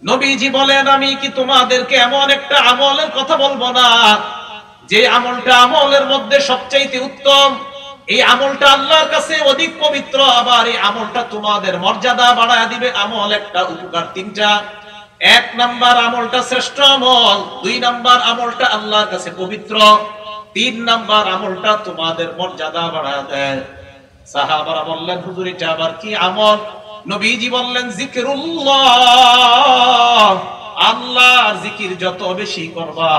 নবীজি বলেন, আমি কি তোমাদেরকে এমন একটা আমলের কথা বলবো না যে আমলটা আমলের মধ্যে সবচাইতে উত্তম, এই আমলটা আল্লাহর কাছে অধিক পবিত্র, আবার এই আমলটা তোমাদের মর্যাদা বাড়ায় দিবে। আমল একটা, উপকার তিনটা। এক নাম্বার আমলটা শ্রেষ্ঠ আমল, দুই নাম্বার আমলটা আল্লাহর কাছে পবিত্র, তিন নাম্বার আমলটা তোমাদের মর্যাদা বাড়ায় দেয়। সাহাবারা বললেন, হুজুর এটা আবার কি আমল? নবীজি বললেন, জিকিরুল্লাহ, আল্লাহর জিকির যত বেশি করবা,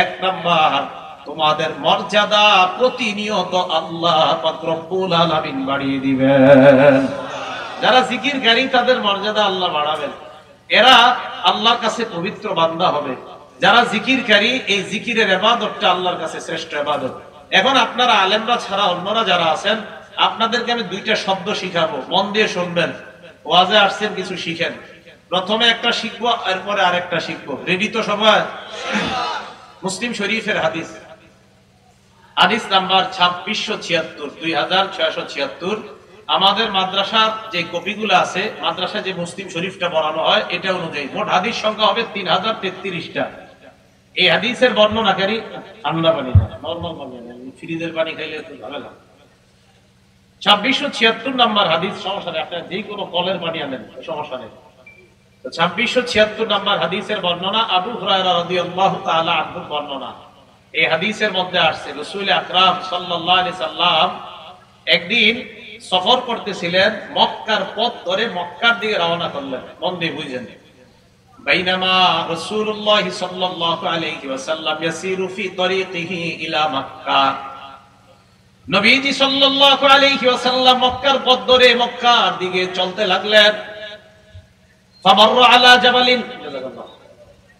এক নাম্বার তোমাদের মর্যাদা প্রতিনিয়ত আল্লাহ পাক রব্বুল আলামিন বাড়িয়ে দিবেন। যারা জিকিরকারী তাদের মর্যাদা আল্লাহ বাড়াবেন, এরা আল্লাহর কাছে পবিত্র বান্দা হবে। যারা জিকিরকারী, এই জিকিরের ইবাদতটা আল্লাহর কাছে শ্রেষ্ঠ ইবাদত। এখন আপনারা আলেমরা ছাড়া অন্যরা যারা আছেন, আপনাদেরকে আমি দুইটা শব্দ শিখাবো, মন দিয়ে শুনবেন। ওয়াজে আসছেন, কিছু শিখেন। প্রথমে একটা শিখবো, এরপরে আরেকটা শিখবো। রেডি তো সবাই? মুসলিম শরীফের হাদিস, হাদিস নাম্বার 2676, 2676। আমাদের মাদ্রাসার যে কপিগুলো আছে, মাদ্রাসা যে মুসলিম শরীফটা পড়ানো হয়, এটা অনুযায়ী মোট হাদিস সংখ্যা হবে 3033টা। এই হাদিসের বর্ণনাকারী ঠান্ডা পানি না, নরমাল পানি না, ফ্রিজের পানি খাইলে তো ঝামেলা। 2676 নাম্বার হাদিস, সমস্যা নেই, আপনার যে কোনো কলের পানি আনেন, সমস্যা নেই। 2676 নাম্বার হাদিসের বর্ণনা, আবু হুরায়রা রাদিয়াল্লাহু তাআলা আনহু বর্ণনা। এই হাদিসের মধ্যে আসছে, রাসূল আকরাম সাল্লাল্লাহু আলাইহি সাল্লাম একদিন সফর করতেছিলেন, মক্কার পথ ধরে মক্কার দিকে রওনা করলেন। মন দিয়ে বুঝেন। বাইনামা রাসূলুল্লাহ সাল্লাল্লাহু আলাইহি ওয়াসাল্লাম ইয়াসিরু ফি তরিকিহি ইলা মক্কা, নবীজি সাল্লাল্লাহু আলাইহি ওয়াসাল্লাম মক্কার পথ ধরে মক্কার দিকে চলতে লাগলেন। ফামাররা আলা জাবালিন,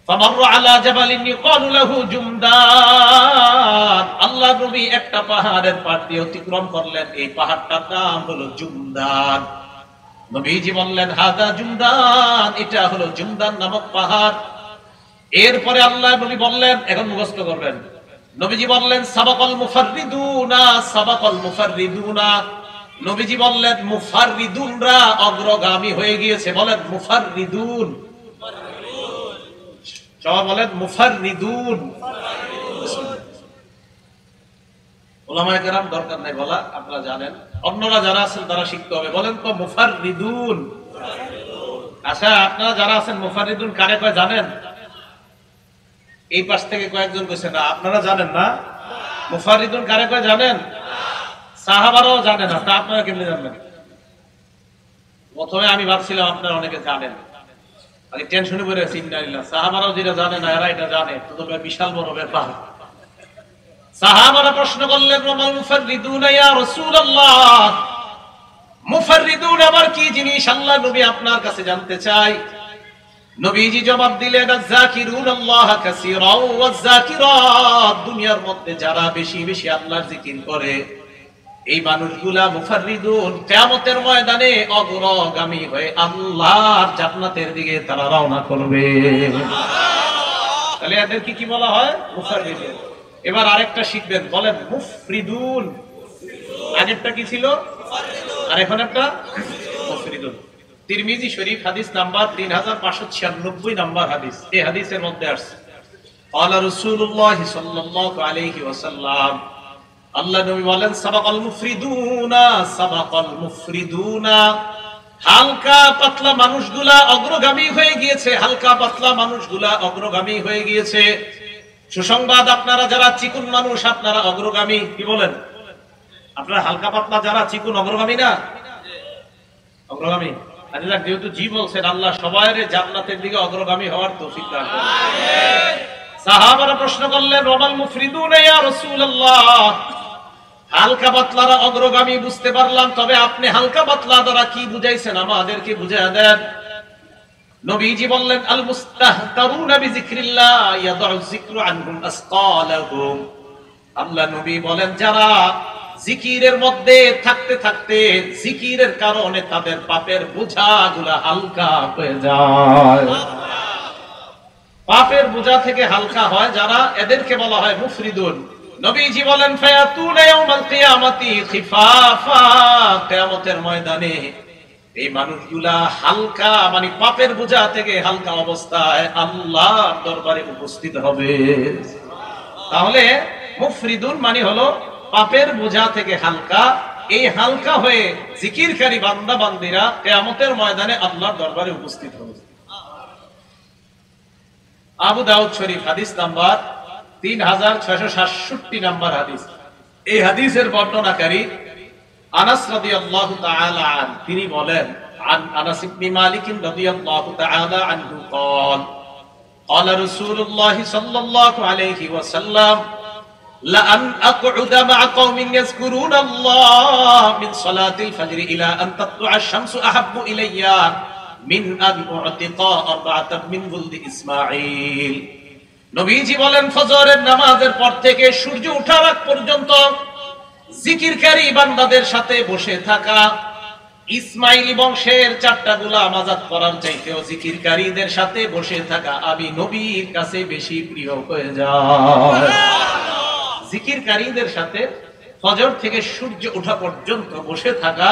ফামাররা আলা জাবালিন ইউকালু লাহু জুমদান, আল্লাহ নবী একটা পাহাড়ের পাশ দিয়ে অতিক্রম করলেন, এই পাহাড়টার নাম হলো জুমদান। নবীজি বললেন, হাদা জুমদান, এটা হলো জুমদান নামক পাহাড়। এরপরে আল্লাহ নবী বললেন, এখন মুখস্থ করবেন, নবীজি বললেন, সাবাকাল মুফাররিদুনা, সাবাকাল মুফাররিদুনা। নবীজি বললেন, মুফাররিদুনরা অগ্রগামী হয়ে গিয়েছে। বলেন মুফাররিদুন, সবাই বলেন মুফাররিদুন। ওলামায়ে কেরাম দরকার নাই বলা, আপনারা জানেন, অন্যরা যারা আছেন তারা শিখতে হবে। বলেন তো মুফাররিদুন। আচ্ছা, আপনারা যারা আছেন মুফাররিদুন কারে কয় জানেন? এই পাশ থেকে কয়েকজন কইছে না, আপনারা জানেন না মুফাররিদুন কারে কয় জানেন? সাহাবারাও জানে না, তা আপনারা কেমনে জানবেন? প্রথমে আমি ভাবছিলাম আপনারা অনেকে জানেন, আগে টেনশনে পড়ে আছি। ইন্নালিল্লাহ, সাহাবারাও যেটা জানে না, এরা এটা জানে, তো বিশাল বড় ব্যাপার। সাহাবারা প্রশ্ন করলেন, ওয়াল মুফাররিদুনা ইয়া রাসূলুল্লাহ, মুফাররিদুন আবার কি জিনিস আল্লাহ নবী আপনার কাছে জানতে চাই। নবীজি জবাব দিলেন, আয-যাকিরুনাল্লাহ কাসীরা ওয়াজ-যাকিরাত, দুনিয়ার মধ্যে যারা বেশি বেশি আল্লাহর জিকির করে, এই মানুষগুলা মুফাররিদুন, কিয়ামতের ময়দানে অগ্রগামী হয়ে আল্লাহর জান্নাতের দিকে তারা রওনা করবে। তাহলে এদেরকে কি বলা হয়? মুফাররিদুন। এবার আরেকটা শিখবেন, বলেন মুফরিদুন। আগেরটা কি ছিল? আর এখন একটা মুফরিদুন। তিরমিজি শরীফ হাদিস নাম্বার 3596 নাম্বার হাদিস। এই হাদিসের মধ্যে আসছে, ক্বালা রাসূলুল্লাহ সাল্লাল্লাহু আলাইহি ওয়াসাল্লাম, আল্লাহ নবী বলেন, সাবাকাল মুফরিদুনা, সাবাকাল মুফরিদুনা, হালকা পাতলা মানুষগুলা অগ্রগামী হয়ে গিয়েছে, হালকা পাতলা মানুষগুলা অগ্রগামী হয়ে গিয়েছে। সুসংবাদ, আপনারা যারা চিকুন মানুষ, আপনারা অগ্রগামী। কি বলেন? আপনারা হালকা পাতলা যারা চিকুন, অগ্রগামী না? অগ্রগামী। আল্লাহ যেহেতু জি বলছেন, আল্লাহ সবাইরে জান্নাতের দিকে অগ্রগামী হওয়ার তৌফিক দান করুন। সাহাবারা প্রশ্ন করলেন, ওয়াল মুফরিদুনা ইয়া রাসূলুল্লাহ, হালকা পাতলারা অগ্রগামী বুঝতে পারলাম, তবে আপনি হালকা পাতলা দ্বারা কি বুঝাইছেন আমাদেরকে বুঝিয়ে দেন। নবীজি বললেন, আল মুস্তাহতারুনা বিযিকরিল্লাহ ইয়াদউ যিকরু আনহুম আসকালাহুম, আল্লাহ নবী বলেন, যারা জিকিরের মধ্যে থাকতে থাকতে জিকিরের কারণে তাদের পাপের বোঝাগুলা হালকা হয়ে যায়, পাপের বোঝা থেকে হালকা হয় যারা, এদেরকে বলা হয় মুফরিদুন। নবীজি বলেন, ফায়াতুনা ইয়াউমাল কিয়ামাতি খিফাফা, কিয়ামতের ময়দানে এই মানুষগুলা হালকা মানে পাপের বোঝা থেকে হালকা অবস্থায় আল্লাহর দরবারে উপস্থিত হবে। তাহলে মুফরিদুন মানে হলো পাপের বোঝা থেকে হালকা, এই হালকা হয়ে জিকিরকারী বান্দা বান্দিরা কিয়ামতের ময়দানে আল্লাহর দরবারে উপস্থিত হবে। আবু দাউদ শরীফ হাদিস নাম্বার 3667 নাম্বার হাদিস। এই হাদিসের বর্ণনাকারী আনাস রাদিয়াল্লাহু তাআলা আনহু, তিনি বলেন আন আনাস ইবনে মালিক রাদিয়াল্লাহু তাআলা আনহু قال قال رسول الله صلى الله عليه وسلم لأن أقعد مع قوم يذكرون الله من صلاة الفجر إلى أن تطلع الشمس أحب إلي من أن أعتق أربعة من ولد إسماعيل। নবীজি বলেন ফজরের নামাজের পর থেকে সূর্য ওঠার আগ পর্যন্ত জিকিরকারী বান্দাদের সাথে বসে থাকা, ইসমাইলি বংশের 4টা গোলাম আযাদ করার চাইতেও জিকিরকারীদের সাথে বসে থাকা আমি নবীর কাছে বেশি প্রিয় হয়ে যায়। জিকিরকারীদের সাথে ফজর থেকে সূর্য ওঠা পর্যন্ত বসে থাকা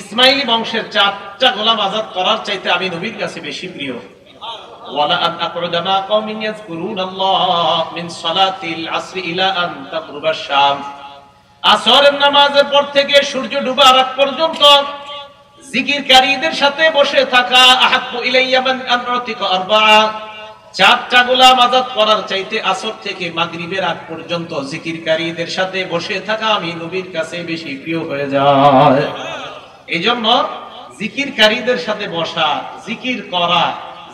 ইসমাইলি বংশের 4টা গোলাম আযাদ করার চাইতে আমি নবীর কাছে বেশি প্রিয়। ওয়ালা আন আকুদা মা কওমিন ইয়াযকুরুনাল্লাহ মিন সালাতিল আসরি ইলা আন তাগরুবা শামস, আসরের নামাজের পর থেকে সূর্য ডুবার আগ পর্যন্ত জিকিরকারীদের সাথে বসে থাকা আহাব্বু ইলাইয়া মান আন উতিকা আরবা'a, 4টা গোলাম আযাদ করার চাইতে আসর থেকে মাগরিবের আগ পর্যন্ত জিকিরকারীদের সাথে বসে থাকা আমি নবীর কাছে বেশি প্রিয় হয়ে যায়। এইজন্য জিকিরকারীদের সাথে বসা, জিকির করা,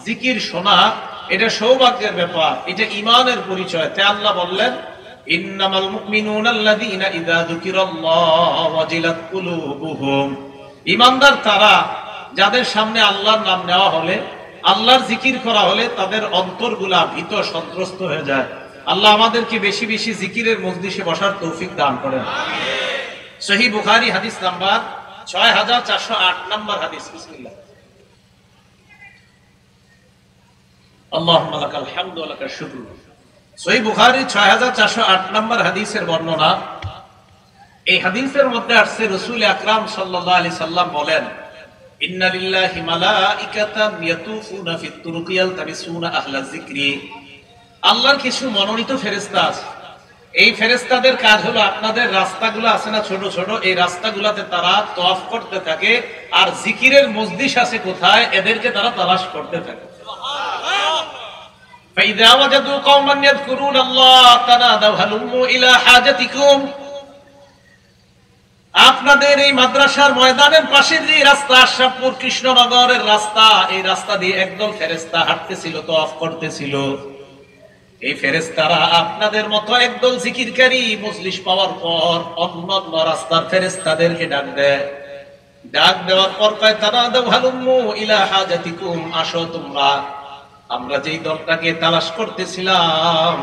জিকির শোনা এটা সৌভাগ্যের ব্যাপার, এটা ঈমানের পরিচয়। তাই আল্লাহ বললেন ইন্নামাল মুমিনুনা আল্লাযীনা ইযা যুকিরাল্লাহু ওয়াজিলাত কুলুবুহুম, ঈমানদার তারা যাদের সামনে আল্লাহর নাম নেওয়া হলে, আল্লাহর জিকির করা হলে তাদের অন্তরগুলা ভীত সন্ত্রস্ত হয়ে যায়। আল্লাহ আমাদেরকে বেশি বেশি জিকিরের মজলিসে বসার তৌফিক দান করেন। সহিহ বুখারী হাদিস নাম্বার 6408 নাম্বার হাদিস। বিসমিল্লাহ। আল্লাহুম্মা লাকাল হামদু ওয়া লাকাশ শুকর। সহিহ বুখারী 6408 নাম্বার হাদিসের বর্ণনা। এই হাদিসের মধ্যে আসছে রাসূল আকরাম সাল্লাল্লাহু আলাইহি সাল্লাম বলেন ইন্না লিল্লাহি মালাইকাতান ইয়াতুফুনা ফিত তুরুকি ইয়ালতামিসুনা আহলা যিকরি, আল্লাহর কিছু মনোনীত ফেরেশতা আছে। এই ফেরেশতাদের কাজ হলো আপনাদের রাস্তাগুলো আছে না ছোট ছোট, এই রাস্তাগুলোতে তারা তওয়াফ করতে থাকে আর জিকিরের মজলিস আছে কোথায় এদেরকে তারা তালাশ করতে থাকে। فإذا وجدوا قوما يذكرون الله تنادوا هلموا إلى حاجتكم, আপনাদের এই মাদ্রাসার ময়দানের পাশে যে রাস্তা আশরাফপুর কৃষ্ণনগরের রাস্তা, এই রাস্তা দিয়ে একদল ফেরেশতা হাঁটতেছিল, তওয়াফ করতেছিল। এই ফেরেশতারা আপনাদের মতো একদল জিকিরকারী মজলিস পাওয়ার পর অন্য রাস্তার ফেরেশতাদেরকে ডাক দেয়। ডাক দেওয়ার পর কয় তানাদাউ হালুম্মু ইলা হাজাতিকুম, আসো তোমরা। আমরা যেই দলটাকে তালাশ করতেছিলাম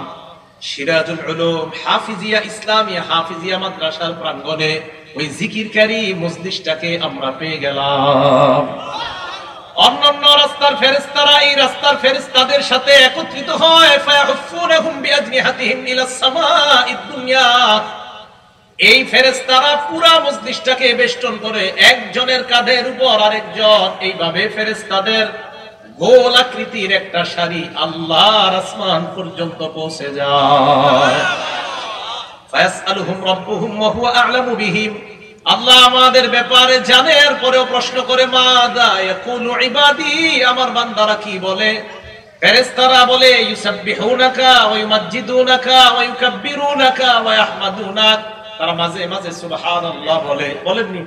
সিরাজুল উলুম হাফিজিয়া ইসলামিয়া হাফিজিয়া মাদ্রাসার প্রাঙ্গণে ওই জিকিরকারী মজলিসটাকে আমরা পেয়ে গেলাম। অন্যান্য রাস্তার ফেরেশতারা এই রাস্তার ফেরেশতাদের সাথে একত্রিত হয়, ফায়াহুফুনাহুম বিআজনিহাতিহিম ইলাস সামাঈদ দুনিয়া, এই ফেরেশতারা পুরা মজলিসটাকে বেষ্টন করে একজনের কাঁধের উপর আরেকজন, এইভাবে ফেরেশতাদের গোল আকৃতির একটা সারি আল্লাহর আসমান পর্যন্ত পৌঁছে যায়। ফায়াসআলুহুম রাব্বুহুম ওয়া হুয়া আ'লামু বিহিম, আল্লাহ আমাদের ব্যাপারে জানে, এরপরেও প্রশ্ন করে মাযা ইয়াকুলু ইবাদি, আমার বান্দারা কি বলে? ফেরেশতারা বলে ইউসাব্বিহুনাকা ওয়া ইউমাজ্জিদুনাকা ওয়া ইউকাব্বিরুনাকা ওয়া ইয়াহমাদুনাক, তারা মাঝে মাঝে সুবহানাল্লাহ বলে, বলেননি?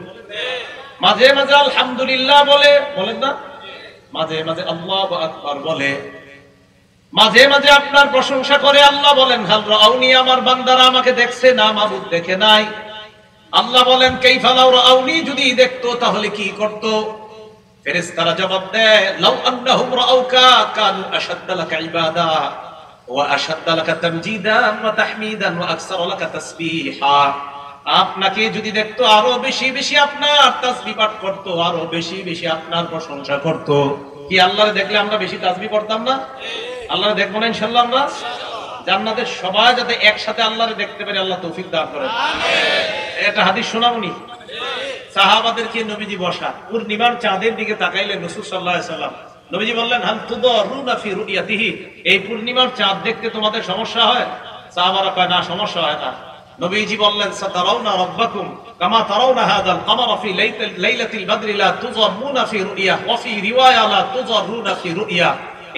মাঝে মাঝে আলহামদুলিল্লাহ বলে, বলেন না? মাঝে মাঝে আল্লাহু আকবার বলে, মাঝে মাঝে আপনার প্রশংসা করে। আল্লাহ বলেন হাল রাউনি, আমার বান্দারা আমাকে দেখছে না, মাবুদ দেখে নাই। আল্লাহ বলেন কাইফা লাউ রাউনি, যদি দেখতো তাহলে কি করত? ফেরেশতারা জবাব দেয় লাউ আন্নাহুম রাউকা কানু আশাদ্দা লাকা ইবাদা ওয়া আশাদ্দা লাকা তামজিদান ওয়া তাহমিদান ওয়া আকসারা লাকা তাসবিহা, আপনাকে যদি দেখতো আরো বেশি বেশি আপনার তাসবিহ পাঠ করত, আরো বেশি বেশি আপনার প্রশংসা করত। কি আল্লাহরে দেখলে আমরা বেশি তাসবিহ পড়তাম না? আল্লাহরে দেখবো না ইনশাআল্লাহ আমরা? জান্নাতের সবাই যাতে একসাথে আল্লাহরে দেখতে পারে, আল্লাহ তৌফিক দান করেন। আমিন। এটা হাদিস শোনাবনি সাহাবাদেরকে নবীজি বসা, পূর্ণিমার চাঁদের দিকে তাকাইলেন রাসূল সাল্লাল্লাহু আলাইহি সাল্লাম। নবীজি বললেন, হাল তুদারুনা ফি রুইয়াতিহি, এই পূর্ণিমার চাঁদ দেখতে তোমাদের সমস্যা হয়? সাহাবারা কয়, না, সমস্যা হয় না। নবীজি বললেন, সাতারাউনা রাব্বাকুম কামা তারাউনা হাযাল কামারা ফি লাইলাতিল বদরি লা তুযাররুনা ফি রুইয়া ওয়া ফি রিওয়ায়া লা তুযাররুনা ফি রুইয়া।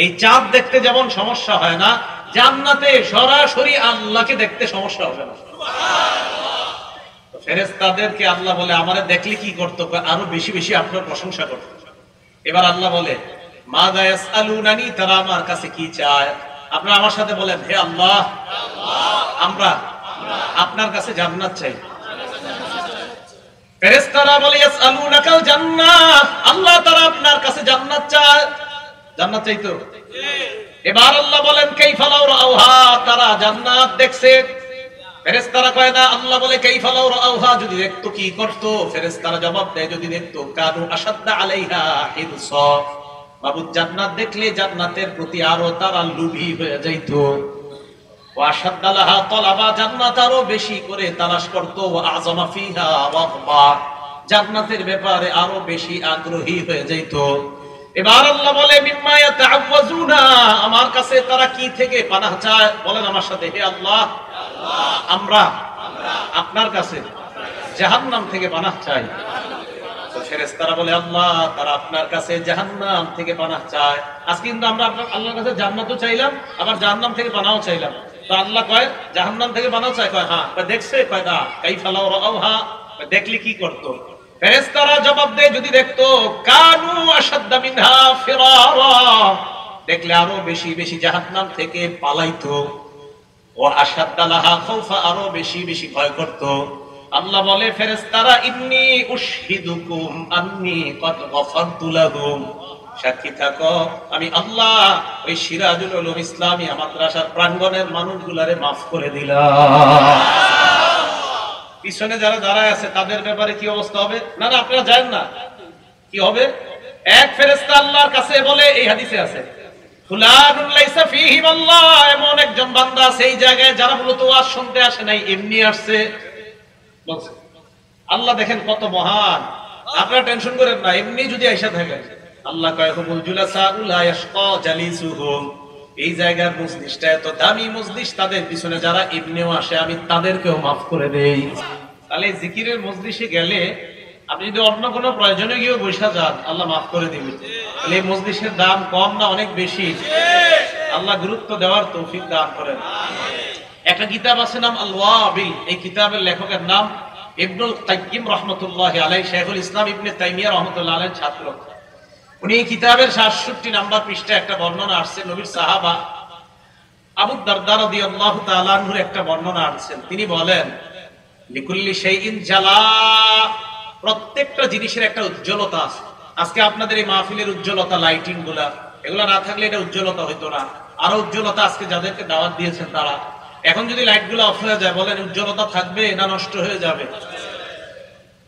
এই চাঁদ দেখতে যেমন সমস্যা হয় না, জান্নাতে সরাসরি আল্লাহকে দেখতে সমস্যা হবে না। ফেরেশতাদেরকে আল্লাহ বলে, আমারে দেখলে কি করতে, আরো বেশি বেশি আপনার প্রশংসা করতে। এবার আল্লাহ বলে, মাযা ইয়াসআলুনানি, তারা আমার কাছে কি চায়? আপনারা আমার সাথে বলেন, হে আল্লাহ, আমরা আপনার কাছে জান্নাত চাই। ফেরেশতারা বলে, ইয়াসআলুনাকাল জান্নাত, আল্লাহ তারা আপনার কাছে জান্নাত চায়। জান্নাত চাইতো। এবার আল্লাহ বলেন, কাইফা লাউ রাআউহা, তারা জান্নাত দেখছে। ফেরেশতারা কয় না, আল্লাহ বলে কাইফা লাউ রাআউহা, যদি দেখতো কি করতো? ফেরেশতারা জবাব দেয়, যদি দেখতো কানু আশাদ্দা আলাইহা হিরসা, মাবুদ জান্নাত দেখলে জান্নাতের প্রতি আরো তারা লোভী হয়ে যাইতো। ওয়া আশাদ্দা লাহা তালাবা, জান্নাত আরো বেশি করে তালাশ করতো। ওয়া আযমা ফিহা রাগবা, জান্নাতের ব্যাপারে আরো বেশি আগ্রহী হয়ে যাইতো। এবার আল্লাহ বলে, মিম্মা ইয়াতাআওয়াজুনা, আমার কাছে তারা কি থেকে পানাহ চায়? বলেন আমার সাথে, হে আল্লাহ, আমরা আপনার কাছে জাহান্নাম থেকে পানাহ চাই। তো ফেরেশতারা বলে, আল্লাহ তারা আপনার কাছে জাহান্নাম থেকে পানাহ চায়। আজকে কিন্তু আমরা আল্লাহর কাছে জান্নাতও চাইলাম, আবার জাহান্নাম থেকে পানাহও চাইলাম। তো আল্লাহ কয়, জাহান্নাম থেকে পানাহ চায়? কয় হ্যাঁ। কয় দেখছে? কয় না। কাইফা লাউ রাআউহা, দেখলি কি করতো? ফেরেশতারা জবাব দেয়, যদি দেখতো কানু আশাদ্দা মিনহা ফিরারা, দেখলে আরো বেশি বেশি জাহান্নাম থেকে পালাইতো। ওয়া আশাদ্দা লাহা খাউফা, আরো বেশি বেশি ভয় করতো। আল্লাহ বলে, ফেরেশতারা, ইন্নী উশহিদুকুম আন্নী ক্বাদ গফারতু লাহুম, সাক্ষী থাকো আমি আল্লাহ ওই সিরাজুল উলুম ইসলামিয়া মাদ্রাসার প্রাঙ্গণের মানুষগুলারে মাফ করে দিলাম। পিছনে যারা দাঁড়ায় আছে তাদের ব্যাপারে কি অবস্থা হবে? না না, আপনারা জানেন না কি হবে। এক ফেরেশতা আল্লাহর কাছে বলে, এই হাদিসে আছে, ফুলানুন লাইসা ফীহি আল্লাহ, এমন একজন বান্দা আছে এই জায়গায় যারা মূলত ওয়াজ শুনতে আসে নাই, এমনি আসছে। আল্লাহ দেখেন কত মহান, আপনারা টেনশন করেন না, এমনি যদি আইসা থাকেন। আল্লাহ কয়, হুমুল জুলাসা লা ইয়াশকা জালিসুহুম, এই জায়গার মজলিসটা এত দামি মজলিস, তাদের পিছনে যারা এমনিও আসে আমি তাদেরকেও মাফ করে দেই। তাহলে জিকিরের মজলিসে গেলে আপনি যদি অন্য কোনো প্রয়োজনে গিয়ে বসে যান, আল্লাহ মাফ করে দিবে। তাহলে এই মজলিসের দাম কম না অনেক বেশি? আল্লাহ গুরুত্ব দেওয়ার তৌফিক দান করেন। একটা কিতাব আছে নাম আল ওয়াবিল, এই কিতাবের লেখকের নাম ইবনুল কাইয়্যিম রাহমাতুল্লাহি আলাইহি, শাইখুল ইসলাম ইবনে তাইমিয়া রাহমাতুল্লাহি আলাইহির ছাত্র। উনি এই কিতাবের 67 নাম্বার পৃষ্ঠায় একটা বর্ণনা আসছে, নবীর সাহাবা আবু দারদা রাদিয়াল্লাহু তাআলা আনহুর একটা বর্ণনা আসছেন। তিনি বলেন, লিকুল্লি শাইইন জালা, প্রত্যেকটা জিনিসের একটা উজ্জ্বলতা আছে। আজকে আপনাদের এই মাহফিলের উজ্জ্বলতা, লাইটিং গুলা, এগুলা না থাকলে এটা উজ্জ্বলতা হইতো না। আরো উজ্জ্বলতা আজকে যাদেরকে দাওয়াত দিয়েছেন তারা, এখন যদি লাইট গুলো অফ হয়ে যায়, বলেন উজ্জ্বলতা থাকবে না নষ্ট হয়ে যাবে?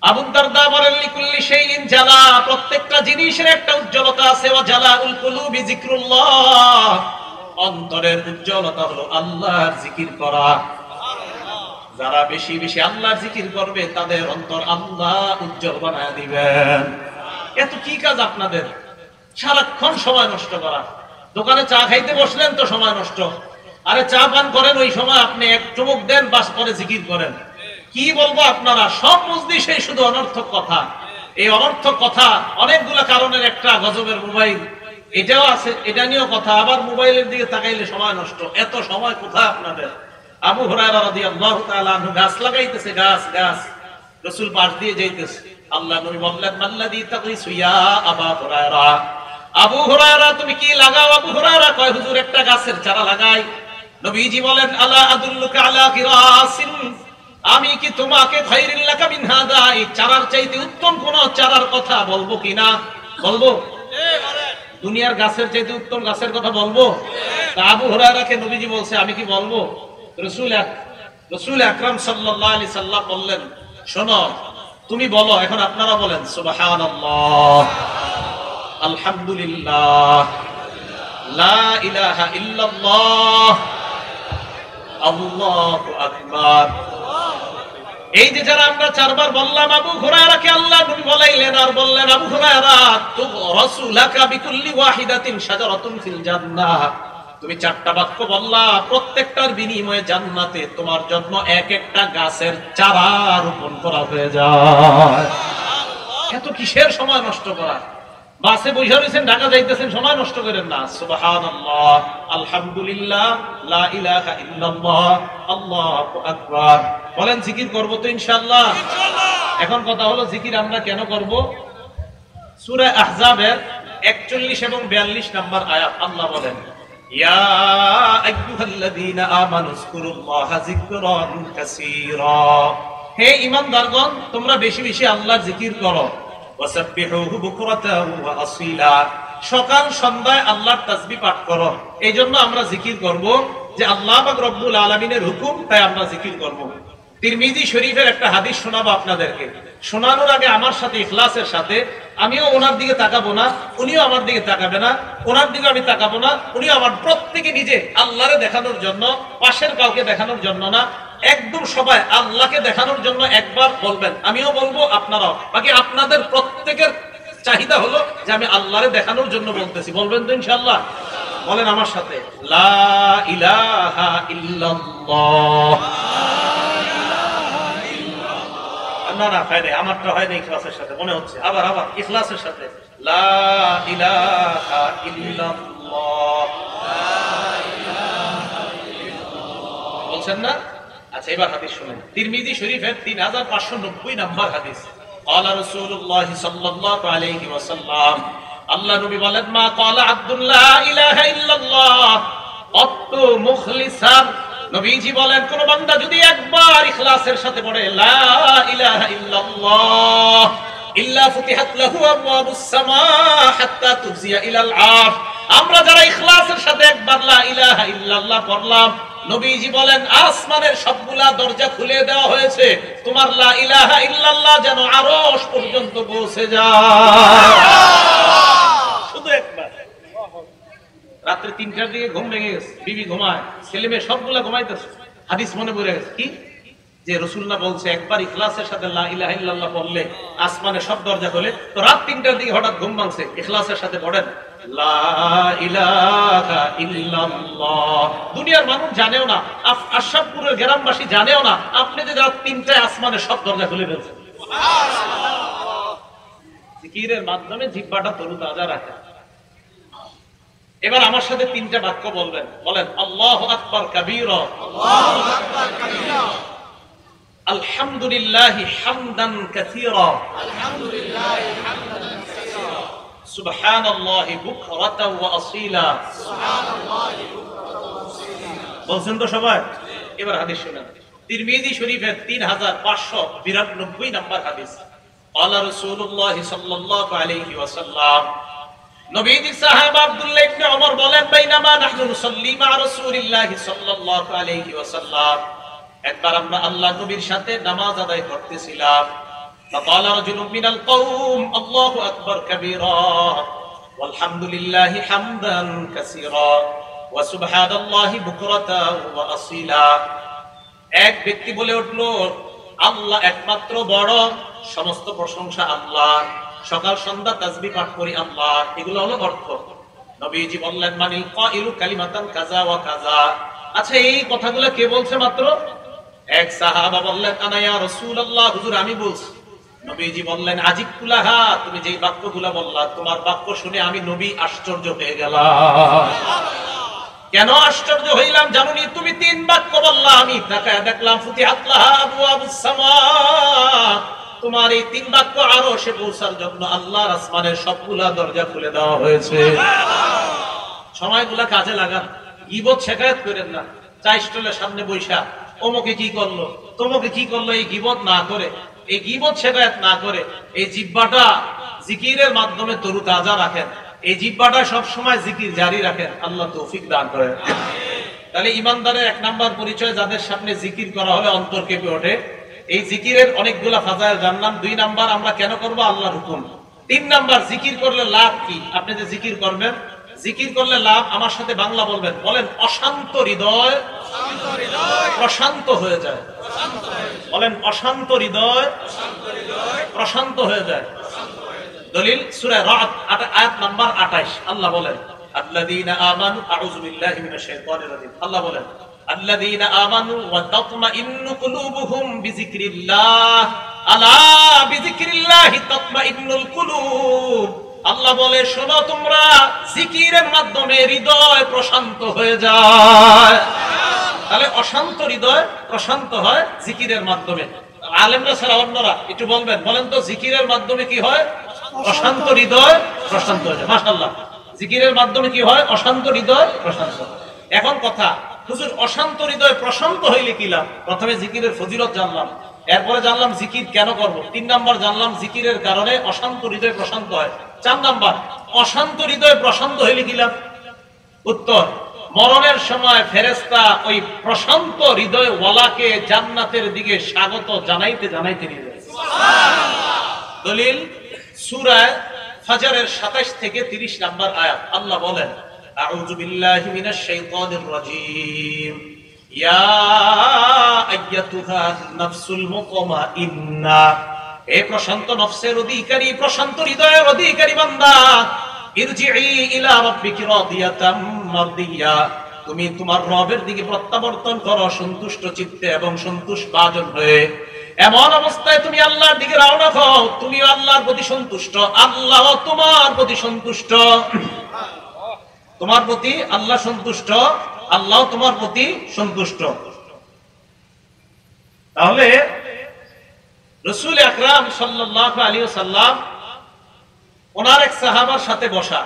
আবু দারদা বলেন, লিকুল্লি শাইইন জালা, প্রত্যেকটা জিনিসের একটা উজ্জ্বলতা আছে। ওয়া জালাউল কুলুবি যিকরুল্লাহ, অন্তরের উজ্জ্বলতা হলো আল্লাহর জিকির করা। যারা বেশি বেশি আল্লাহর জিকির করবে তাদের অন্তর আল্লাহ উজ্জ্বল বানায় দিবেন। এত কি কাজ আপনাদের? সারাক্ষণ সময় নষ্ট করা। দোকানে চা খাইতে বসলেন তো সময় নষ্ট। আরে চা পান করেন, ওই সময় আপনি এক চুমুক দেন, বাস পরে জিকির করেন। কি বলবো আপনারা, সব মজলিসে শুধু অনর্থক কথা। এই অনর্থক কথা অনেকগুলো কারণের একটা গজবের মোবাইল, এটাও আছে, এটা নিয়েও কথা। আবার মোবাইলের দিকে তাকাইলে সময় নষ্ট। এত সময় কোথায় আপনাদের? আবু হুরায়রা রাদিয়াল্লাহু তাআলা আনহু গাছ লাগাইতেছে, গাছ গাছ, রাসূল পাশ দিয়ে যাইতেছে। আল্লাহ নবী বললেন, মাল্লাযী তাগরিসু ইয়া আবা হুরায়রা, আবু হুরায়রা তুমি কি লাগাও? আবু হুরায়রা কয়, হুজুর একটা গাছের চারা লাগাই। নবীজি বলেন, আলা আদুল্লুকা আলা কিরাসিন, আমি কি তোমাকে খায়রিল লাকা মিন হাদা, এই চারার চাইতে উত্তম কোন চারার কথা বলবো কিনা? বলবো? দুনিয়ার গাছের চাইতে উত্তম গাছের কথা বলবো? তা আবু হুরায়রাকে নবীজি বলছে, আমি কি বলবো? রাসূল আকরাম সাল্লাল্লাহু আলাইহি সাল্লাম বললেন, শোনো তুমি বলো। এখন আপনারা বলেন, সুবহানাল্লাহ, আলহামদুলিল্লাহ, লা ইলাহা ইল্লাল্লাহ, আল্লাহু আকবার, এই যে যারা আমরা চারবার বললাম আবু হুরায়রাকে আল্লাহ নবী বলাইলেন আর বললেন আবু হুরায়রা রাসূলাকা বিকুল্লি ওয়াহিদাতিন শাজারাতুন ফিল জান্নাহ, তুমি চারটা বাক্য বললা, প্রত্যেকটার বিনিময়ে জান্নাতে তোমার জন্য এক একটা গাছের চারা রোপণ করা হয়ে যায়। এত কিসের সময় নষ্ট করা? বাসে বসে রয়েছেন, ঢাকা যাইতেছেন, সময় নষ্ট করেন না। সুবহানাল্লাহ, আলহামদুলিল্লাহ, লা ইলাহা ইল্লাল্লাহ, আল্লাহু আকবার বলেন। জিকির করব তো ইনশাআল্লাহ। এখন কথা হলো জিকির আমরা কেন করব? সূরা আহজাবের 41 এবং 42 নম্বর আয়াত আল্লাহ বলেন, ইয়া আইয়ুহাল্লাযীনা আমানু যকুরুল্লাহা যিকরান কাসীরা, হে ঈমানদারগণ তোমরা বেশি বেশি আল্লাহর জিকির করো। ওয়াসাব্বিহুহু বুকরাতাও ওয়া আসীলা, সকাল সন্ধ্যায় আল্লাহর তাসবিহ পাঠ করো। এইজন্য আমরা জিকির করব যে আল্লাহ পাক রব্বুল আলামিনের হুকুম, তাই আমরা জিকির করব। তিরমিজি শরীফের একটা হাদিস শোনাবো আপনাদেরকে। শোনানোর আগে আমার সাথে ইখলাসের সাথে, আমিও ওনার দিকে তাকাবো না, উনিও আমার দিকে তাকাবে না, ওনার দিকে আমি তাকাবো না, উনিও আমার, প্রত্যেকে নিজে আল্লাহরে দেখানোর জন্য, পাশের কাউকে দেখানোর জন্য না, একদম সবাই আল্লাহকে দেখানোর জন্য একবার বলবেন, আমিও বলবো আপনারাও। বাকি আপনাদের প্রত্যেকের চাহিদা হলো যে আমি আল্লাহরে দেখানোর জন্য বলতেছি, বলবেন তো ইনশাআল্লাহ? বলেন আমার সাথে, লা ইলাহা ইল্লাল্লাহ। না না হয় আমারটা হয় না, ইখলাসের সাথে মনে হচ্ছে, আবার আবার ইখলাসের সাথে, লা ইলাহা ইল্লাল্লাহ। বলছেন না? আচ্ছা এবার হাদিস শুনেন। তিরমিজি শরীফের 3590 নম্বর হাদিস। ক্বালা রাসূলুল্লাহ সাল্লাল্লাহু আলাইহি ওয়াসাল্লাম, আল্লাহ নবী বলেন, মা ক্বালা আব্দুল্লাহ ইলাহা ইল্লাল্লাহ আত্তু মুখলিসান, নবীজি বলেন কোন বান্দা যদি একবার ইখলাসের সাথে পড়ে লা ইলাহা ইল্লাল্লাহ ইল্লা ফুতিহাত লাহু আবওয়াবুস সামা হাত্তা তুজিয়া ইলাল আরশ, আমরা যারা ইখলাসের সাথে একবার লা ইলাহা ইল্লাল্লাহ পড়লাম, নবীজি বলেন আসমানের সবগুলা দরজা খুলে দেওয়া হয়েছে, তোমার লা ইলাহা ইল্লাল্লাহ যেন আরশ পর্যন্ত পৌঁছে যায়। শুধু একবার। রাত্রে 3টার দিকে ঘুম ভেঙে গেছে, বিবি ঘুমায়, ছেলে মেয়ে সবগুলা ঘুমাইতেছে, হাদিস মনে পড়ে গেছে কি যে রাসূলুল্লাহ বলছে একবার ইখলাসের সাথে লা ইলাহা ইল্লাল্লাহ পড়লে আসমানের সব দরজা খোলে। তো রাত 3টার দিকে হঠাৎ ঘুম ভাঙছে, ইখলাসের সাথে পড়েন লা ইলাহা ইল্লাল্লাহ। দুনিয়ার মানুষ জানেও না, আশরাফপুরের গ্রামবাসী জানেও না আপনি যে রাত 3টায় আসমানের সব দরজা খুলে ফেলছেন। সুবহানাল্লাহ। জিকিরের মাধ্যমে জিহ্বাটা তরুতাজা রাখে। এবার আমার সাথে 3টা বাক্য বলবেন, বলেন আল্লাহু আকবার কাবীরা, আল্লাহু আকবার কাবীরা, আলহামদুলিল্লাহি হামদান কাসীরা, আলহামদুলিল্লাহি হামদান কাসীরা, সুবহানাল্লাহি বুকরাতাও ওয়া আসীলা, সুবহানাল্লাহি বুকরাতাও ওয়া আসীলা। বলছেন তো সবাই? এবার হাদিস শুনেন। তিরমিজি শরীফের 3592 নম্বর হাদিস। ক্বালা রাসূলুল্লাহ সাল্লাল্লাহু আলাইহি ওয়াসাল্লাম, নবীজি সাহাবা আব্দুল্লাহ ইবনে ওমর বলেন, বাইনামা নাহনু নুসাল্লি মা রাসূলিল্লাহি সাল্লাল্লাহু আলাইহি ওয়াসাল্লাম, একবার আমরা আল্লাহর নবীর সাথে নামাজ আদায় করতেছিলাম। ফাকালা রাজুলুম মিনাল কওম আল্লাহু আকবার কাবীরা ওয়ালহামদুলিল্লাহি হামদান কাসীরা ওয়া সুবহানাল্লাহি বুকরাতাও ওয়া আসীলা। এক ব্যক্তি বলে উঠল, আল্লাহ একমাত্র বড়, সমস্ত প্রশংসা আল্লাহর, সকাল সন্ধ্যা তাসবিহ পাঠ করি আল্লাহ। এগুলো হলো অর্থ। নবীজি বললেন, মানিল কাইলু কালিমাতান কাযা ওয়া কাযা। আচ্ছা এই কথাগুলো কে বলছে? মাত্র এক সাহাবা বললেন, আনা ইয়া রাসূলুল্লাহ, হুজুর আমি বলছি। নবীজি বললেন, আজিবতুলাহা, তুমি যেই বাক্যগুলো বললা, তোমার বাক্য শুনে আমি নবী আশ্চর্য হয়ে গেলাম। কেন আশ্চর্য হইলাম জানুনি? তুমি 3 বাক্য বললা, আমি তাকায় দেখলাম ফুতিহাত লাহা আবওয়াবুস সামা, তোমার এই 3 বাক্য আরশে পৌঁছার জন্য আল্লাহর আসমানের সবগুলা দরজা খুলে দেওয়া হয়েছে। সময়গুলা কাজে লাগান, গীবত শেখায়ত করেন না। চা স্টলের সামনে বৈশা অমুকে কি করলো, তমুকে কি করলো, এই গীবত না করে, এই গীবত শেখায়ত না করে, এই জিহ্বাটা জিকিরের মাধ্যমে তরুতাজা রাখেন। এই জিহ্বাটা সব সময় জিকির জারি রাখেন। আল্লাহ তৌফিক দান করেন। তাহলে ইমানদারের 1 নাম্বার পরিচয়, যাদের সামনে জিকির করা হলে অন্তর কেঁপে ওঠে। এই জিকিরের অনেকগুলা ফাজাইল জানলাম। 2 নাম্বার, আমরা কেন করব? আল্লাহর হুকুম। 3 নাম্বার, জিকির করলে লাভ কি? আপনি যে জিকির করবেন, জিকির করলে লাভ, আমার সাথে বাংলা বলবেন, বলেন অশান্ত হৃদয় প্রশান্ত হয়ে যায়। বলেন অশান্ত হৃদয় প্রশান্ত হয়ে যায়। দলিল সূরা রাদ আয়াত নাম্বার 28 আল্লাহ বলেন আল্লাযীনা আমানু আউযু বিল্লাহি মিনাশ শাইতানির রাজীম। আল্লাহ বলেন আল্লাযীনা আমানু ওয়া তাতমাইন্নু কুলুবুহুম বিযিকরিল্লাহ আলা বিযিকরিল্লাহি তাতমাইন্নুল কুলুব। আল্লাহ বলে শোনো তোমরা জিকিরের মাধ্যমে হৃদয় প্রশান্ত হয়ে যায়। তাহলে অশান্ত হৃদয় প্রশান্ত হয় জিকিরের মাধ্যমে। আলেমরা ছাড়া অন্যরা একটু বলবেন, বলেন তো জিকিরের মাধ্যমে কি হয়? অশান্ত হৃদয় প্রশান্ত হয়ে যায়। মাশাআল্লাহ, জিকিরের মাধ্যমে কি হয়? অশান্ত হৃদয় প্রশান্ত। এখন কথা, হুজুর অশান্ত হৃদয় প্রশান্ত হইলে কি লাভ? প্রথমে জিকিরের ফজিলত জানলাম, এরপরে জানলাম জিকির কেন করব, 3 নাম্বার জানলাম জিকিরের কারণে অশান্ত হৃদয় প্রশান্ত হয়। 4 নাম্বার, অশান্ত হৃদয় প্রশান্ত হইলে কি লাভ? উত্তর, মরণের সময় ফেরেশতা ওই প্রশান্ত হৃদয় ওয়ালাকে জান্নাতের দিকে স্বাগত জানাইতে জানাইতে নিয়ে যায়। সুবহানাল্লাহ। দলিল সূরা ফাজরের 27 থেকে 30 নাম্বার আয়াত। আল্লাহ বলেন আউযু বিল্লাহি মিনাশ শাইতানির রাজীম ইয়া আইয়াতুহান নাফসুল মুতমাইন্না। হে প্রশান্ত নফসের অধিকারী, প্রশান্ত হৃদয়ের অধিকারী বান্দা, ইরজিই ইলা রাব্বিকি রাদিয়াতাম মারদিয়া। তুমি তোমার রবের দিকে প্রত্যাবর্তন করো সন্তুষ্ট চিত্তে এবং সন্তুষ্ট বাজন হয়ে। এমন অবস্থায় তুমি আল্লাহর দিকে রওনা হও, তুমি আল্লাহর প্রতি সন্তুষ্ট, আল্লাহ তোমার প্রতি সন্তুষ্ট। তোমার প্রতি আল্লাহ সন্তুষ্ট, আল্লাহ তোমার প্রতি সন্তুষ্ট। তাহলে রাসূল আকরাম সাল্লাল্লাহু আলাইহি ওয়াসাল্লাম ওনার এক সাহাবার সাথে বসা,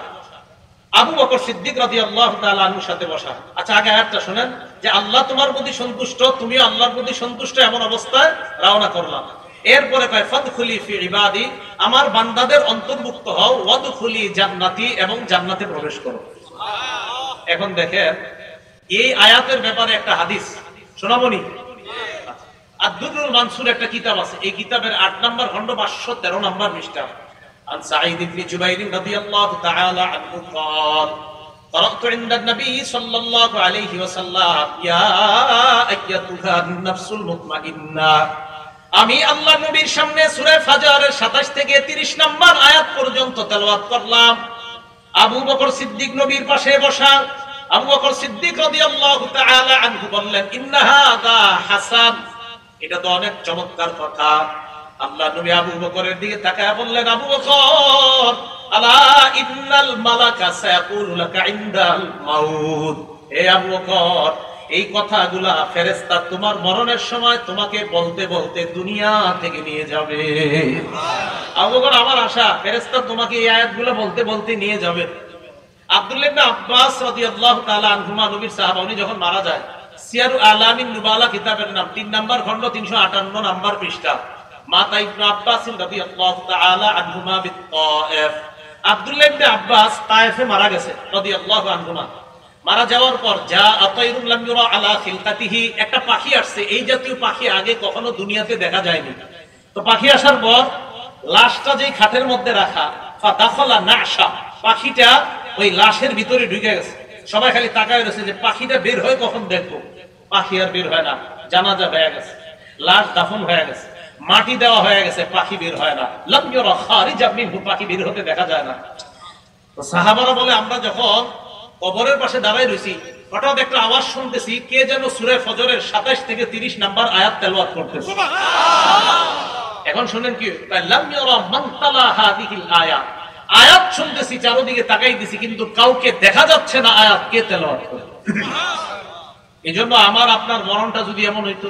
আবু বকর সিদ্দিক রাদিয়াল্লাহু তাআলা আনহুর সাথে বসা। আচ্ছা, আগে আয়াতটা শুনেন যে আল্লাহ তোমার প্রতি সন্তুষ্ট, তুমি আল্লাহর প্রতি সন্তুষ্ট, এমন অবস্থায় রওনা করলাম। এরপরে কয় ফাদখুলি ফি ইবাদি, আমার বান্দাদের অন্তর্ভুক্ত হও, ওয়াদখুলি জান্নাতি, এবং জান্নাতে প্রবেশ করো। এখন দেখেন এই আয়াতের ব্যাপারে একটা হাদিস শোনাবনি। আদ-দুররুল মানসুর একটা কিতাব আছে, এই কিতাবের 8 নাম্বার খণ্ড 513 নাম্বার পৃষ্ঠা। عن سعيد بن جبير رضي الله تعالى عنه قال قرأت عند النبي صلى الله عليه وسلم يا أيتها النفس المطمئنة। আমি আল্লাহ নবীর সামনে সূরা ফাজরের 27 থেকে 30 নাম্বার আয়াত পর্যন্ত তেলাওয়াত করলাম। আবু বকর সিদ্দিক নবীর পাশে বসা। আবু বকর সিদ্দিক রাদিয়াল্লাহু তাআলা আনহু বললেন ইন্না হাযা হাসান, এটা তো অনেক চমৎকার কথা। আল্লাহ নবী আবু বকরের দিকে তাকায় বললেন আবু বকর আলা ইন্নাল মালাকা সায়াকুলু লাকা ইনদাল মাউত। হে আবু বকর, এই কথাগুলা ফেরেশতা তোমার মরণের সময় তোমাকে বলতে বলতে দুনিয়া থেকে নিয়ে যাবে। আবু বকর, আমার আশা ফেরেশতা তোমাকে এই আয়াতগুলো বলতে বলতে নিয়ে যাবে। আব্দুল্লাহ ইবনে আব্বাস রাদিয়াল্লাহু তাআলা আনহুমা, নবীর সাহাবা, উনি যখন মারা যায়, সিয়ারু আলামিন নুবালা কিতাবের নাম 3 নাম্বার খণ্ড 358 নাম্বার পৃষ্ঠা। মাতা ইবনে আব্বাস রাদিয়াল্লাহু তাআলা আনহুমা বিত-তায়েফ। আব্দুল্লাহ ইবনে আব্বাস তায়েফে মারা গেছে রাদিয়াল্লাহু আনহুমা। মারা যাওয়ার পর যা আতাইরুল লাম ইউরা আলা খিলকাতিহি, একটা পাখি আসছে, এই জাতীয় পাখি আগে কখনো দুনিয়াতে দেখা যায়নি। তো পাখি আসার পর লাশটা যেই খাটের মধ্যে রাখা, ফাদাখালা নাশা, পাখিটা ওই লাশের ভিতরে ঢুকে গেছে। সবাই খালি তাকায় রয়েছে যে পাখিটা বের হয় কখন দেখবো। পাখি আর বের হয় না, জানাজা হয়ে গেছে, লাশ দাফন হয়ে গেছে, মাটি দেওয়া হয়ে গেছে, পাখি বের হয় না। লাম ইউরা খারিজা মিনহু, পাখি বের হতে দেখা যায় না। তো সাহাবারা বলে আমরা যখন কবরের পাশে দাঁড়াই রয়েছি, হঠাৎ একটা আওয়াজ শুনতেছি, কে যেন সূরা ফজরের 27 থেকে 30 নাম্বার আয়াত তেলাওয়াত করতেছে। এখন শুনেন কি, লাম ইউরা মান তালা হাযিহিল আয়াত, আয়াত শুনতেছি, চারদিকে তাকাই দিছি, কিন্তু কাউকে দেখা যাচ্ছে না আয়াত কে তেলাওয়াত করে। এজন্য আমার আপনার মরণটা যদি এমন হইতো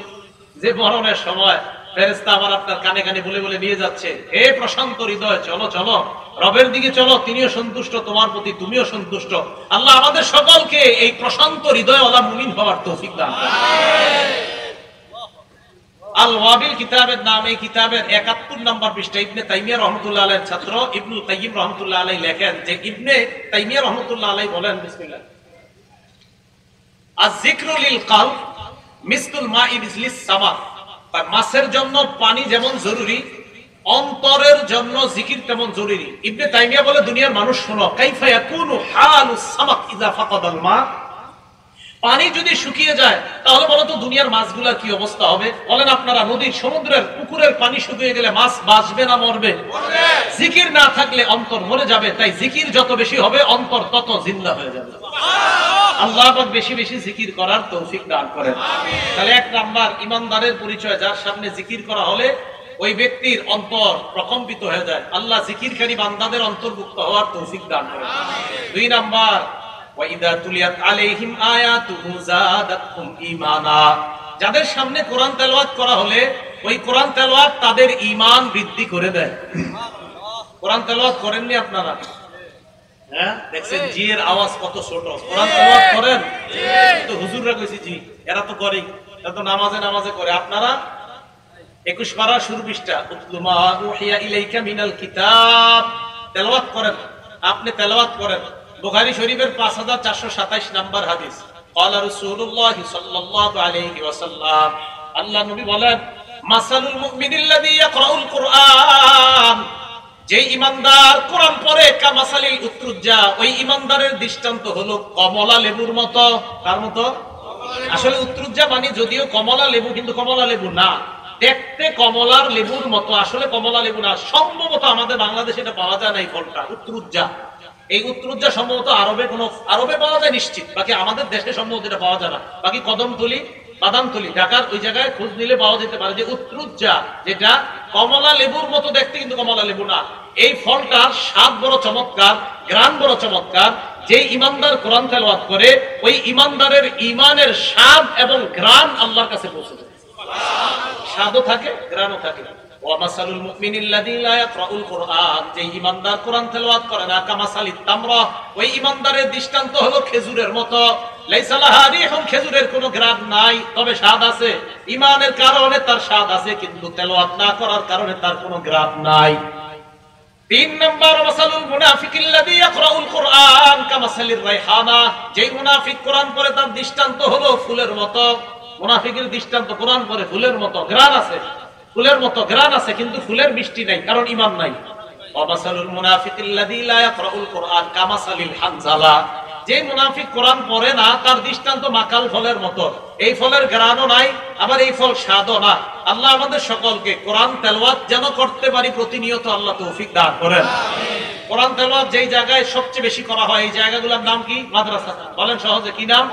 যে মরণের সময় ফেরেশতা আমার আপনার কানে কানে বলে বলে নিয়ে যাচ্ছে, হে প্রশান্ত হৃদয়, চলো চলো রবের দিকে চলো, তিনিও সন্তুষ্ট তোমার প্রতি, তুমিও সন্তুষ্ট। আল্লাহ আমাদের সকলকে এই প্রশান্ত হৃদয়ওয়ালা মুমিন হওয়ার তৌফিক দান করুন। আল ওয়াবিল কিতাবের নাম, এই কিতাবের 71 নাম্বার পৃষ্ঠা ইবনে তাইমিয়া রাহমাতুল্লাহ আলাইহির ছাত্র ইবনুল কাইয়িম রাহমাতুল্লাহ আলাইহি লেখেন যে ইবনে তাইমিয়া রাহমাতুল্লাহ আলাইহি বলেন, বিসমিল্লাহ, আয-যিকরু লিল কলব মিসলুল মা'i লিস সামা। মাছের জন্য পানি যেমন জরুরি, অন্তরের জন্য জিকির তেমন জরুরি। ইবনে তাইমিয়া বলে দুনিয়ার মানুষ শোনো, কাইফা ইয়াকুনু হালুস সামাক ইযা ফাকাদাল মা, পানি যদি শুকিয়ে যায় তাহলে বলো তো দুনিয়ার মাছগুলার কি অবস্থা হবে? বলেন আপনারা, নদীর, সমুদ্রের, পুকুরের পানি শুকিয়ে গেলে মাছ বাঁচবে না মরবে? জিকির না থাকলে অন্তর মরে যাবে। তাই জিকির যত বেশি হবে অন্তর তত জিন্দা হয়ে যাবে। আল্লাহ পাক বেশি বেশি জিকির করার তৌফিক দান করেন। তাহলে এক নাম্বার ইমানদারের পরিচয়, যার সামনে জিকির করা হলে ওই ব্যক্তির অন্তর প্রকম্পিত হয়ে যায়। আল্লাহ জিকিরকারী বান্দাদের অন্তর্ভুক্ত হওয়ার তৌফিক দান করেন। দুই নাম্বার, ওয়াইদা তুলিয়াত আলাইহিম আয়াতুহু যাদাতহুম ঈমানা, যাদের সামনে কোরআন তেলাওয়াত করা হলে ওই কোরআন তেলাওয়াত তাদের ঈমান বৃদ্ধি করে দেয়। কোরআন তেলাওয়াত করেননি আপনারা? হ্যাঁ, দেখছেন জি এর আওয়াজ কত ছোট। কোরআন তেলাওয়াত করেন? তো হুজুররা কইছি জি, এরা তো করে, এরা তো নামাজে নামাজে করে। আপনারা 21 পারা শুরু পৃষ্ঠা, উতলু মা উহিয়া ইলাইকা মিনাল কিতাব, তেলাওয়াত করেন। আপনি তেলাওয়াত করেন। বুখারী শরীফের 5427 নাম্বার হাদিস, ক্বালা রাসূলুল্লাহ সাল্লাল্লাহু আলাইহি ওয়াসাল্লাম, আল্লাহ নবী বলেন, মাসালুল মুমিনিল্লাযী ইয়াকরাউল কুরআন, যে ইমানদার কোরআন পড়ে, কামাসালিল উত্রুজ্জা, ওই ইমানদারের দৃষ্টান্ত হলো কমলা লেবুর মতো। তার মতো? আসলে উত্রুজ্জা মানে যদিও কমলা লেবু, কিন্তু কমলা লেবু না, দেখতে কমলার লেবুর মতো, আসলে কমলা লেবু না। সম্ভবত আমাদের বাংলাদেশে এটা পাওয়া যায় না এই ফলটা, উত্রুজ্জা। এই উত্তরুজ্জা সম্ভবত আরবে পাওয়া যায় নিশ্চিত, বাকি আমাদের দেশে সম্ভবত এটা পাওয়া যায় না। বাকি কদমতলি, বাদামতলি, ঢাকার ওই জায়গায় খোঁজ নিলে পাওয়া যেতে পারে যে উত্তরুজ্জা, যেটা কমলা লেবুর মতো দেখতে কিন্তু কমলা লেবু না। এই ফলটার স্বাদ বড় চমৎকার, ঘ্রাণ বড় চমৎকার। যে ইমানদার কোরআন তেলাওয়াত করে ওই ইমানদারের ইমানের স্বাদ এবং ঘ্রাণ আল্লাহর কাছে পৌঁছে যায়। স্বাদও থাকে, ঘ্রাণও থাকে। ওয়ামাসালুল মুমিনিল্লাযী লা ইয়াকরাউল কুরআন, যে ইমানদার কোরআন তেলাওয়াত করে না, কামাসালিত তামরা, ওই ইমানদারের দৃষ্টান্ত হলো খেজুরের মতো। লাইসা লাহা রিহুন, খেজুরের কোনো ঘ্রাণ নাই, তবে স্বাদ আছে। ঈমানের কারণে তার স্বাদ আছে, কিন্তু তেলাওয়াত না করার কারণে তার কোনো ঘ্রাণ নাই। 3 নাম্বার, মাসালুল মুনাফিকিল্লাযী ইয়াকরাউল কুরআন কামাসালির রাইহানা, যে মুনাফিক কোরআন পড়ে তার দৃষ্টান্ত হলো ফুলের মতো। মুনাফিকের দৃষ্টান্ত, কোরআন পড়ে ফুলের মতো, ঘ্রাণ আছে, ফুলের মতো ঘ্রাণ আছে, কিন্তু ফুলের মিষ্টি নাই, কারণ ঈমান নাই। ওয়ামাসালুল মুনাফিকিল্লাযী লা ইয়াকরাউল কুরআন কামাসালিল হানজালা, যে মুনাফিক কোরআন পড়ে না তার দৃষ্টান্ত মাকাল ফলের মতো। এই ফলের ঘ্রাণও নাই, আবার এই ফল স্বাদও না। আল্লাহ আমাদের সকলকে কোরআন তেলাওয়াত যেন করতে পারি প্রতিনিয়ত আল্লাহ তৌফিক দান করেন। কোরআন তেলাওয়াত যেই জায়গায় সবচেয়ে বেশি করা হয়, এই জায়গাগুলোর নাম কি? মাদ্রাসা। বলেন সহজে, কি নাম?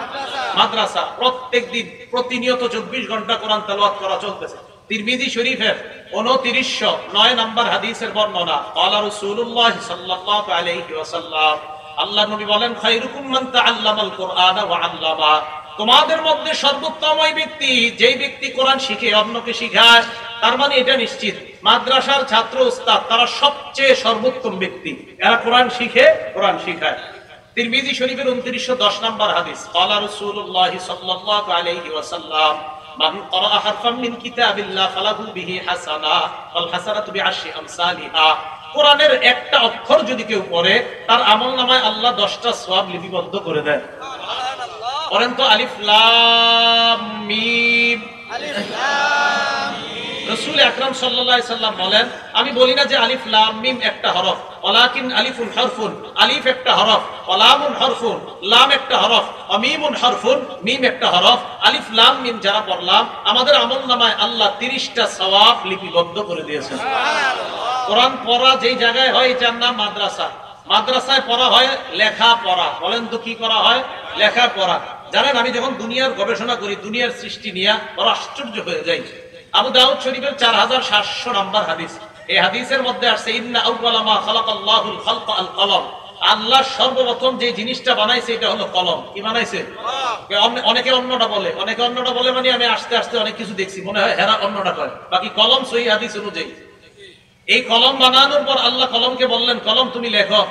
মাদ্রাসা। প্রত্যেকদিন প্রতিনিয়ত 24 ঘন্টা কোরআন তেলাওয়াত করা চলতেছে। তিরমিজি শরীফের 2909 নাম্বার হাদিসের বর্ণনা, ক্বালা রাসূলুল্লাহ সাল্লাল্লাহু আলাইহি ওয়াসাল্লাম, আল্লাহ নবী বলেন, খায়রুকুম মান তাআল্লামাল কুরআনা ওয়া আল্লামা, তোমাদের মধ্যে সর্বোত্তম ওই ব্যক্তি যেই ব্যক্তি কোরআন শিখে অন্যকে শিখায়। তার মানে এটা নিশ্চিত মাদ্রাসার ছাত্র উস্তাদ তারা সবচেয়ে সর্বোত্তম ব্যক্তি, এরা কোরআন শিখে, কোরআন শিখায়। তিরমিজি শরীফের 2910 নাম্বার হাদিস, ক্বালা রাসূলুল্লাহ সাল্লাল্লাহু আলাইহি ওয়াসাল্লাম, মান ক্বারা হারফাম মিন কিতাবিল্লাহ ফালাহু বিহি হাসানা ওয়াল হাসানাতু বিআশরি আমসালিহা, কোরআনের একটা অক্ষর যদি কেউ পড়ে তার আমলনামায় আল্লাহ 10টা সওয়াব লিপিবদ্ধ করে দেয়। পড়েন তো, আলিফ লাম মিম। আলিফ লাম মিম। রাসূল আকরাম সাল্লাল্লাহু আলাইহি সাল্লাম বলেন, আমি বলি না যে আলিফ লাম মিম একটা হরফ, ওয়ালাকিন আলিফুন হরফুন, আলিফ একটা হরফ, ওয়ালামুন হরফুন, লাম একটা হরফ, মিমুন হরফুন, মিম একটা হরফ। আলিফ লাম মিম যারা পড়লাম আমাদের আমলনামায় আল্লাহ 30টা সওয়াব লিপিবদ্ধ করে দিয়েছেন। সুবহানাল্লাহ। কোরআন পড়া যেই জায়গায় হয় এটার নাম মাদ্রাসা। মাদ্রাসায় পড়া হয় লেখা পড়া। বলেন তো কি করা হয়? লেখা পড়া। জানেন, আমি যখন দুনিয়ার গবেষণা করি, দুনিয়ার সৃষ্টি নিয়ে বড় আশ্চর্য হয়ে যাই। আবু দাউদ শরীফের 4700 নাম্বার হাদিস, এই হাদিসের মধ্যে আসছে, ইন্না আউওয়ালা মা খালাকাল্লাহুল খালকা আল কলম, আল্লাহ সর্বপ্রথম যে জিনিসটা বানাইছে এটা হলো কলম। কি বানাইছে? অনেকে অন্যটা বলে, অনেকে অন্যটা বলে, মানে আমি আস্তে আস্তে অনেক কিছু দেখছি, মনে হয় হেরা অন্যটা কয়, বাকি কলম সহিহ হাদিস অনুযায়ী। এই কলম বানানোর পর আল্লাহ কলমকে বললেন, কলম তুমি লেখো।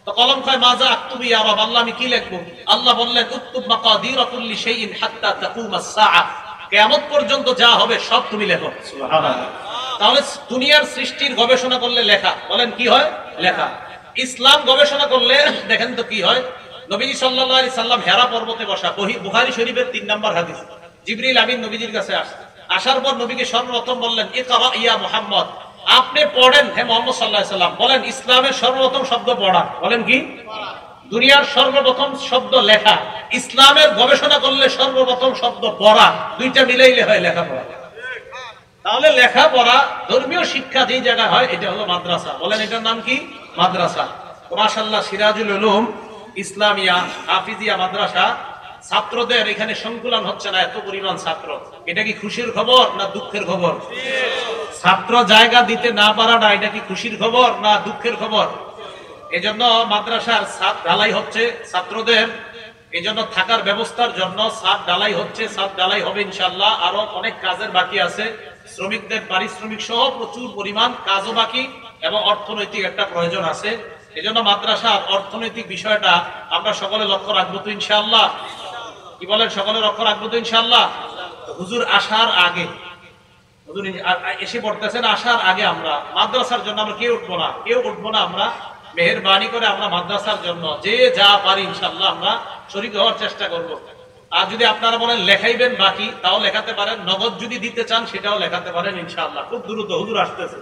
তো কলম কয়, মাজা আক্তুবু ইয়া রাব, আল্লাহ আমি কি লিখবো? আল্লাহ বললেন, উকতুব মাকাদিরা কুল্লি শাইইন হাত্তা তাকুমাস সাআ, কিয়ামত পর্যন্ত যা হবে সব তুমি লেখো। সুবহানাল্লাহ। তাহলে দুনিয়ার সৃষ্টির গবেষণা করলে লেখা, বলেন কি হয়? লেখা। ইসলাম গবেষণা করলে দেখেন তো কি হয়। নবীজি সাল্লাল্লাহু আলাইহি সাল্লাম হেরা পর্বতে বসা, বুখারী শরীফের 3 নাম্বার হাদিস, জিবরিল আমিন নবীজির কাছে আসছে। আসার পর নবীকে সর্বপ্রথম বললেন, ইকরা ইয়া মুহাম্মদ, আপনি পড়েন হে মুহাম্মদ সাল্লাল্লাহু আলাইহি সাল্লাম। বলেন, ইসলামের সর্বপ্রথম শব্দ পড়া। বলেন কি? দুনিয়ার সর্বপ্রথম শব্দ লেখা। ইসলামের গবেষণা করলে সর্বপ্রথম শব্দ পড়া, দুইটা মিলাইলে হয় লেখাপড়া। তাহলে লেখাপড়া ধর্মীয় শিক্ষা যেই জায়গায় হয় এটা হলো মাদ্রাসা। বলেন এটার নাম কি? মাদ্রাসা। মাশাআল্লাহ সিরাজুল উলুম ইসলামিয়া হাফিজিয়া মাদ্রাসা ছাত্রদের এখানে সংকুলন হচ্ছে না, এত পরিমাণ ছাত্র। এটা কি খুশির খবর না দুঃখের খবর? ছাত্র জায়গা দিতে না পারাটা এটা কি খুশির খবর না দুঃখের খবর? এজন্য মাদ্রাসার ছাদ ঢালাই হচ্ছে ছাত্রদের, এজন্য থাকার ব্যবস্থার জন্য ছাদ ঢালাই হচ্ছে, ছাদ ঢালাই হবে ইনশাআল্লাহ। আরো অনেক কাজের বাকি আছে, শ্রমিকদের পারিশ্রমিক সহ প্রচুর পরিমাণ কাজও বাকি এবং অর্থনৈতিক একটা প্রয়োজন আছে। এজন্য মাদ্রাসার অর্থনৈতিক বিষয়টা আমরা সকলে লক্ষ্য রাখবো তো ইনশাআল্লাহ। কি বলেন, সকলে লক্ষ্য রাখবো তো ইনশাআল্লাহ। হুজুর আসার আগে, হুজুর এসে পড়তেছেন, আসার আগে আমরা মাদ্রাসার জন্য আমরা কেউ উঠবো না। আমরা মেহেরবানি করে আমরা মাদ্রাসার জন্য যে যা পারি ইনশাআল্লাহ আমরা শরীক হওয়ার চেষ্টা করব। আর যদি আপনারা বলেন লেখাইবেন বাকি, তাও লেখাতে পারেন। নগদ যদি দিতে চান সেটাও লেখাতে পারেন ইনশাআল্লাহ। খুব দ্রুত হুজুর আসতেছে।